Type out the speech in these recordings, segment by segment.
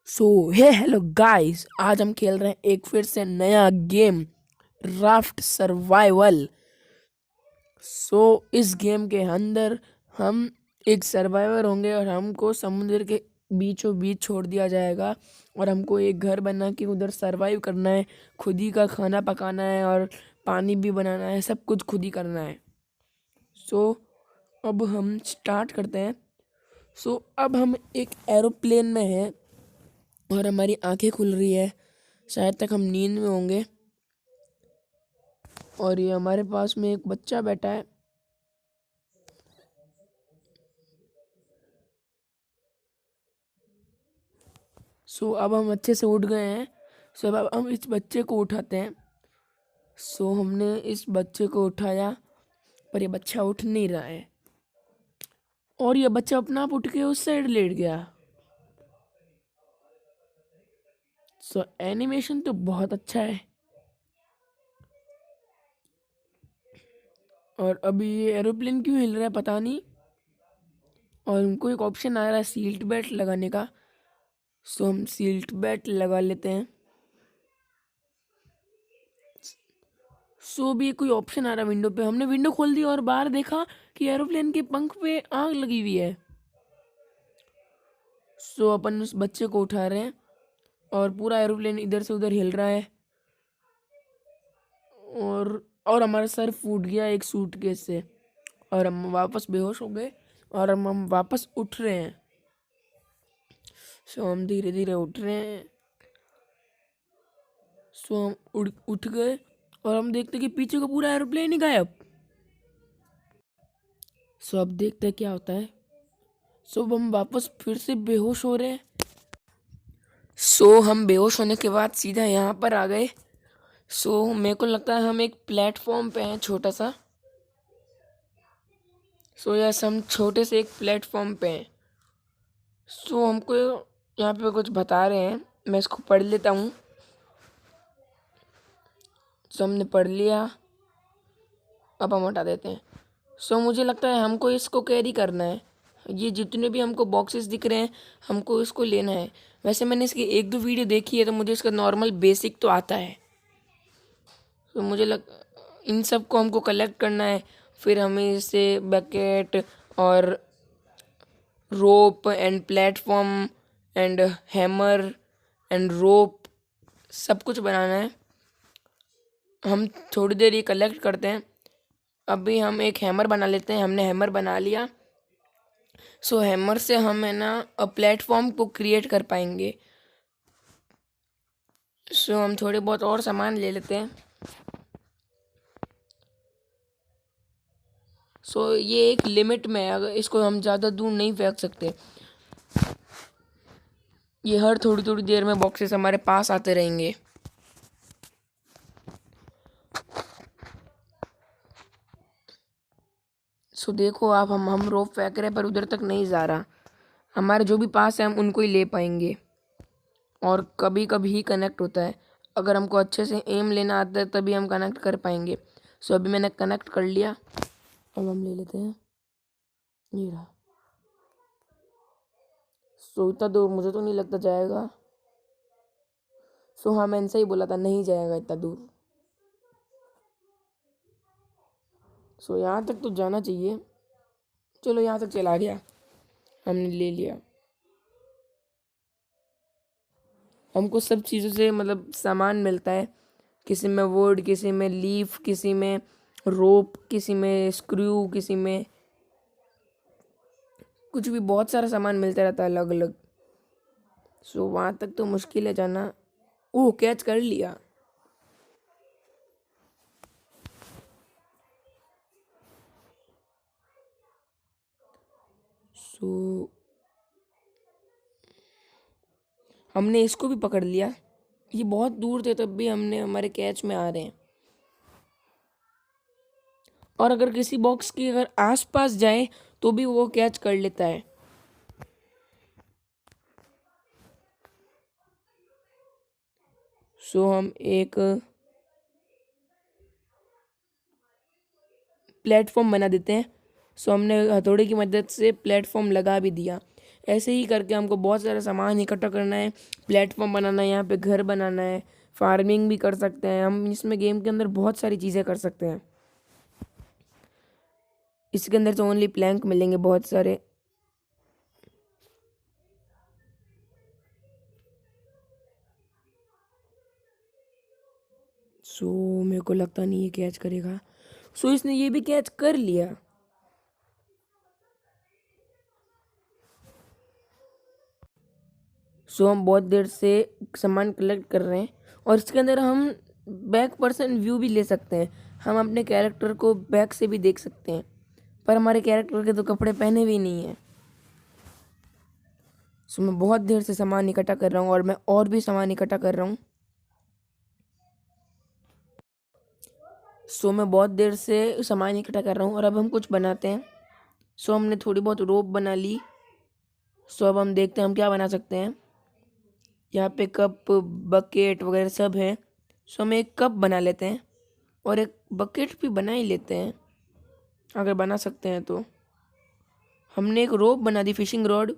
सो हे hello guys, आज हम खेल रहे हैं एक फिर से नया गेम, राफ्ट सर्वाइवल। इस गेम के अंदर हम एक सर्वाइवर होंगे और हमको समुद्र के बीचों बीच छोड़ दिया जाएगा और हमको एक घर बना के उधर सरवाइव करना है। खुद ही का खाना पकाना है और पानी भी बनाना है, सब कुछ खुद ही करना है। सो अब हम स्टार्ट करते हैं। अब हम एक एरोप्लेन में हैं और हमारी आंखें खुल रही है। शायद तक हम नींद में होंगे और ये हमारे पास में एक बच्चा बैठा है। अब हम अच्छे से उठ गए हैं। अब हम इस बच्चे को उठाते हैं। हमने इस बच्चे को उठाया पर ये बच्चा उठ नहीं रहा है और ये बच्चा अपना आप उठ के उस साइड लेट गया। एनिमेशन तो बहुत अच्छा है। और अभी ये एरोप्लेन क्यों हिल रहा है पता नहीं। और हमको एक ऑप्शन आ रहा है सीट बेल्ट लगाने का। हम सीट बेल्ट लगा लेते हैं। भी कोई ऑप्शन आ रहा है विंडो पे। हमने विंडो खोल दी और बाहर देखा कि एरोप्लेन के पंख पे आग लगी हुई है। अपन उस बच्चे को उठा रहे हैं और पूरा एरोप्लेन इधर से उधर हिल रहा है। और हमारा सर फूट गया एक सूटकेस से और हम वापस बेहोश हो गए और हम वापस उठ रहे हैं। हम धीरे धीरे उठ रहे हैं। हम उठ गए और हम देखते कि पीछे का पूरा एरोप्लेन ही गायब। अब देखते हैं क्या होता है। अब हम वापस फिर से बेहोश हो रहे हैं। हम बेहोश होने के बाद सीधा यहाँ पर आ गए। मेरे को लगता है हम एक प्लेटफॉर्म पे हैं छोटा सा। यस, हम छोटे से एक प्लेटफॉर्म पे हैं। हमको यहाँ पे कुछ बता रहे हैं, मैं इसको पढ़ लेता हूँ। हमने पढ़ लिया, अब हम हटा देते हैं। मुझे लगता है हमको इसको कैरी करना है। ये जितने भी हमको बॉक्सेस दिख रहे हैं हमको इसको लेना है। वैसे मैंने इसकी एक दो वीडियो देखी है तो मुझे इसका नॉर्मल बेसिक तो आता है। मुझे इन सब को हमको कलेक्ट करना है। फिर हमें इसे बकेट और rope and platform and hammer and rope सब कुछ बनाना है। हम थोड़ी देर ये कलेक्ट करते हैं। अभी हम एक हैमर बना लेते हैं। हमने हैमर बना लिया। हैमर से हम है ना प्लेटफॉर्म को क्रिएट कर पाएंगे। हम थोड़े बहुत और सामान ले लेते हैं। ये एक लिमिट में है, अगर इसको हम ज़्यादा दूर नहीं फेंक सकते। ये हर थोड़ी थोड़ी देर में बॉक्सेस हमारे पास आते रहेंगे। देखो आप, हम रोप फेंक रहे हैं पर उधर तक नहीं जा रहा। हमारे जो भी पास है हम उनको ही ले पाएंगे और कभी कभी ही कनेक्ट होता है। अगर हमको अच्छे से एम लेना आता है तभी हम कनेक्ट कर पाएंगे। अभी मैंने कनेक्ट कर लिया। अब हम ले लेते हैं, ये रहा। इतना दूर मुझे तो नहीं लगता जाएगा। हाँ, मैंने सही बोला था, नहीं जाएगा इतना दूर। यहाँ तक तो जाना चाहिए। चलो, यहाँ तक चला गया, हमने ले लिया। हमको सब चीज़ों से मतलब सामान मिलता है। किसी में वुड, किसी में लीफ, किसी में रोप, किसी में स्क्रू, किसी में कुछ भी, बहुत सारा सामान मिलता रहता है अलग अलग। वहाँ तक तो मुश्किल है जाना। ओह, कैच कर लिया। हमने इसको भी पकड़ लिया। ये बहुत दूर थे तब भी हमने हमारे कैच में आ रहे हैं। और अगर किसी बॉक्स के अगर आसपास जाए तो भी वो कैच कर लेता है। हम एक प्लेटफॉर्म बना देते हैं। हमने हथौड़े की मदद से प्लेटफॉर्म लगा भी दिया। ऐसे ही करके हमको बहुत सारा सामान इकट्ठा करना है, प्लेटफॉर्म बनाना है, यहाँ पे घर बनाना है, फार्मिंग भी कर सकते हैं हम। इसमें गेम के अंदर बहुत सारी चीज़ें कर सकते हैं। इसके अंदर तो ओनली प्लैंक मिलेंगे बहुत सारे। सो मेरे को लगता नहीं ये कैच करेगा। सो इसने ये भी कैच कर लिया। सो हम बहुत देर से सामान कलेक्ट कर रहे हैं और इसके अंदर हम बैक पर्सन व्यू भी ले सकते हैं। हम अपने कैरेक्टर को बैक से भी देख सकते हैं, पर हमारे कैरेक्टर के तो कपड़े पहने भी नहीं हैं। सो मैं बहुत देर से सामान इकट्ठा कर रहा हूँ और मैं और भी सामान इकट्ठा कर रहा हूँ। सो मैं बहुत देर से सामान इकट्ठा कर रहा हूँ और अब हम कुछ बनाते हैं। सो हमने थोड़ी बहुत रोप बना ली। सो अब हम देखते हैं हम क्या बना सकते हैं। यहाँ पे कप बकेट वगैरह सब है। सो हम एक कप बना लेते हैं और एक बकेट भी बना ही लेते हैं अगर बना सकते हैं तो। हमने एक रोप बना दी, फिशिंग रॉड,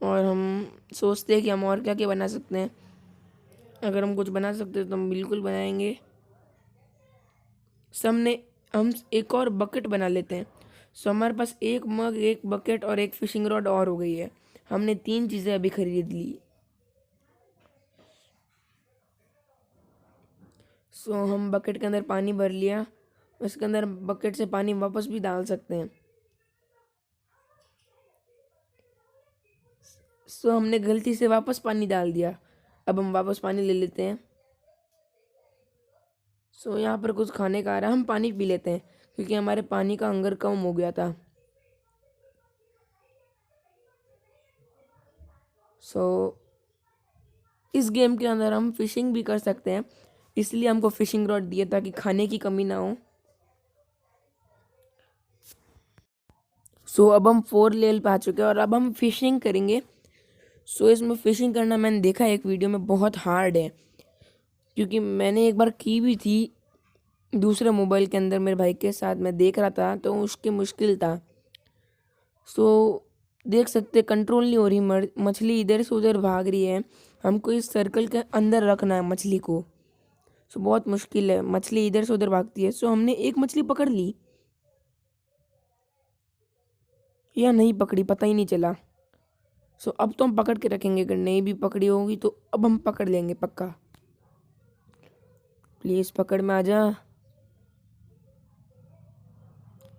और हम सोचते हैं कि हम और क्या क्या बना सकते हैं। अगर हम कुछ बना सकते हैं तो हम बिल्कुल बनाएंगे। सामने हम एक और बकेट बना लेते हैं। सो हमारे पास एक मग, एक बकेट और एक फिशिंग रॉड और हो गई है। हमने 3 चीज़ें अभी खरीद ली। सो हम बकेट के अंदर पानी भर लिया। उसके अंदर बकेट से पानी वापस भी डाल सकते हैं। सो हमने गलती से वापस पानी डाल दिया। अब हम वापस पानी ले लेते हैं। सो यहाँ पर कुछ खाने का आ रहा है, हम पानी पी लेते हैं क्योंकि हमारे पानी का हंगर कम हो गया था। सो इस गेम के अंदर हम फिशिंग भी कर सकते हैं, इसलिए हमको फिशिंग रॉड दिए ताकि खाने की कमी ना हो। सो अब हम 4 लेवल पे आ चुके हैं और अब हम फिशिंग करेंगे। सो इसमें फ़िशिंग करना मैंने देखा एक वीडियो में बहुत हार्ड है, क्योंकि मैंने एक बार की भी थी दूसरे मोबाइल के अंदर, मेरे भाई के साथ मैं देख रहा था तो उसके मुश्किल था। सो देख सकते कंट्रोल नहीं हो रही, मछली इधर से उधर भाग रही है। हमको इस सर्कल के अंदर रखना है मछली को। सो बहुत मुश्किल है, मछली इधर से उधर भागती है। सो हमने एक मछली पकड़ ली या नहीं पकड़ी पता ही नहीं चला। सो अब तो हम पकड़ के रखेंगे, अगर नहीं भी पकड़ी होगी तो अब हम पकड़ लेंगे पक्का। प्लीज़ पकड़ में आ जा।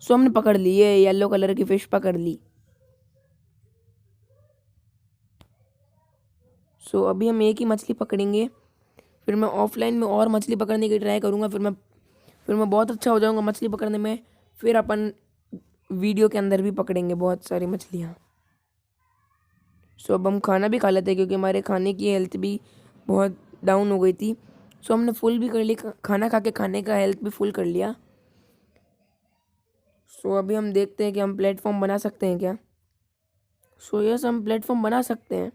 सो हमने पकड़ ली, ये येलो कलर की फिश पकड़ ली। सो अभी हम एक ही मछली पकड़ेंगे, फिर मैं ऑफलाइन में और मछली पकड़ने की ट्राई करूँगा। फिर मैं बहुत अच्छा हो जाऊँगा मछली पकड़ने में। फिर अपन वीडियो के अंदर भी पकड़ेंगे बहुत सारी मछलियाँ। सो अब हम खाना भी खा लेते हैं क्योंकि हमारे खाने की हेल्थ भी बहुत डाउन हो गई थी। सो हमने फुल भी कर ली, खाना खा के खाने का हेल्थ भी फुल कर लिया। सो अभी हम देखते हैं कि हम प्लेटफॉर्म बना सकते हैं क्या। सो यस, हम प्लेटफॉर्म बना सकते हैं।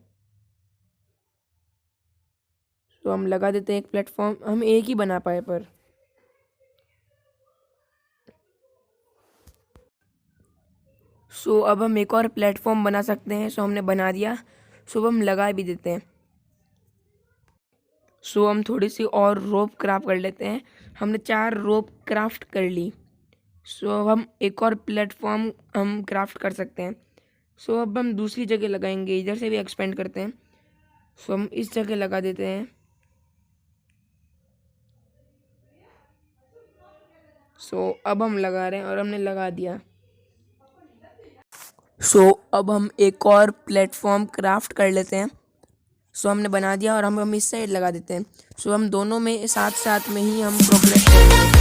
सो हम लगा देते हैं एक प्लेटफॉर्म। हम एक ही बना पाए पर। सो अब हम एक और प्लेटफॉर्म बना सकते हैं। सो हमने बना दिया। सो अब हम लगा भी देते हैं। सो हम थोड़ी सी और रोप क्राफ्ट कर लेते हैं। हमने 4 रोप क्राफ्ट कर ली। सो अब हम एक और प्लेटफॉर्म हम क्राफ्ट कर सकते हैं। सो अब हम दूसरी जगह लगाएंगे, इधर से भी एक्सपेंड करते हैं। सो हम इस जगह लगा देते हैं। सो अब हम लगा रहे हैं और हमने लगा दिया। सो अब हम एक और प्लेटफॉर्म क्राफ्ट कर लेते हैं। सो हमने बना दिया और हम इस साइड लगा देते हैं। सो हम दोनों में साथ साथ में ही हम प्रोग्रेस करेंगे।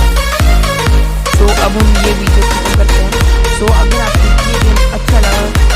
तो अब हम ये वीडियो खत्म करते हैं। सो अगर आपको ये गेम अच्छा लगा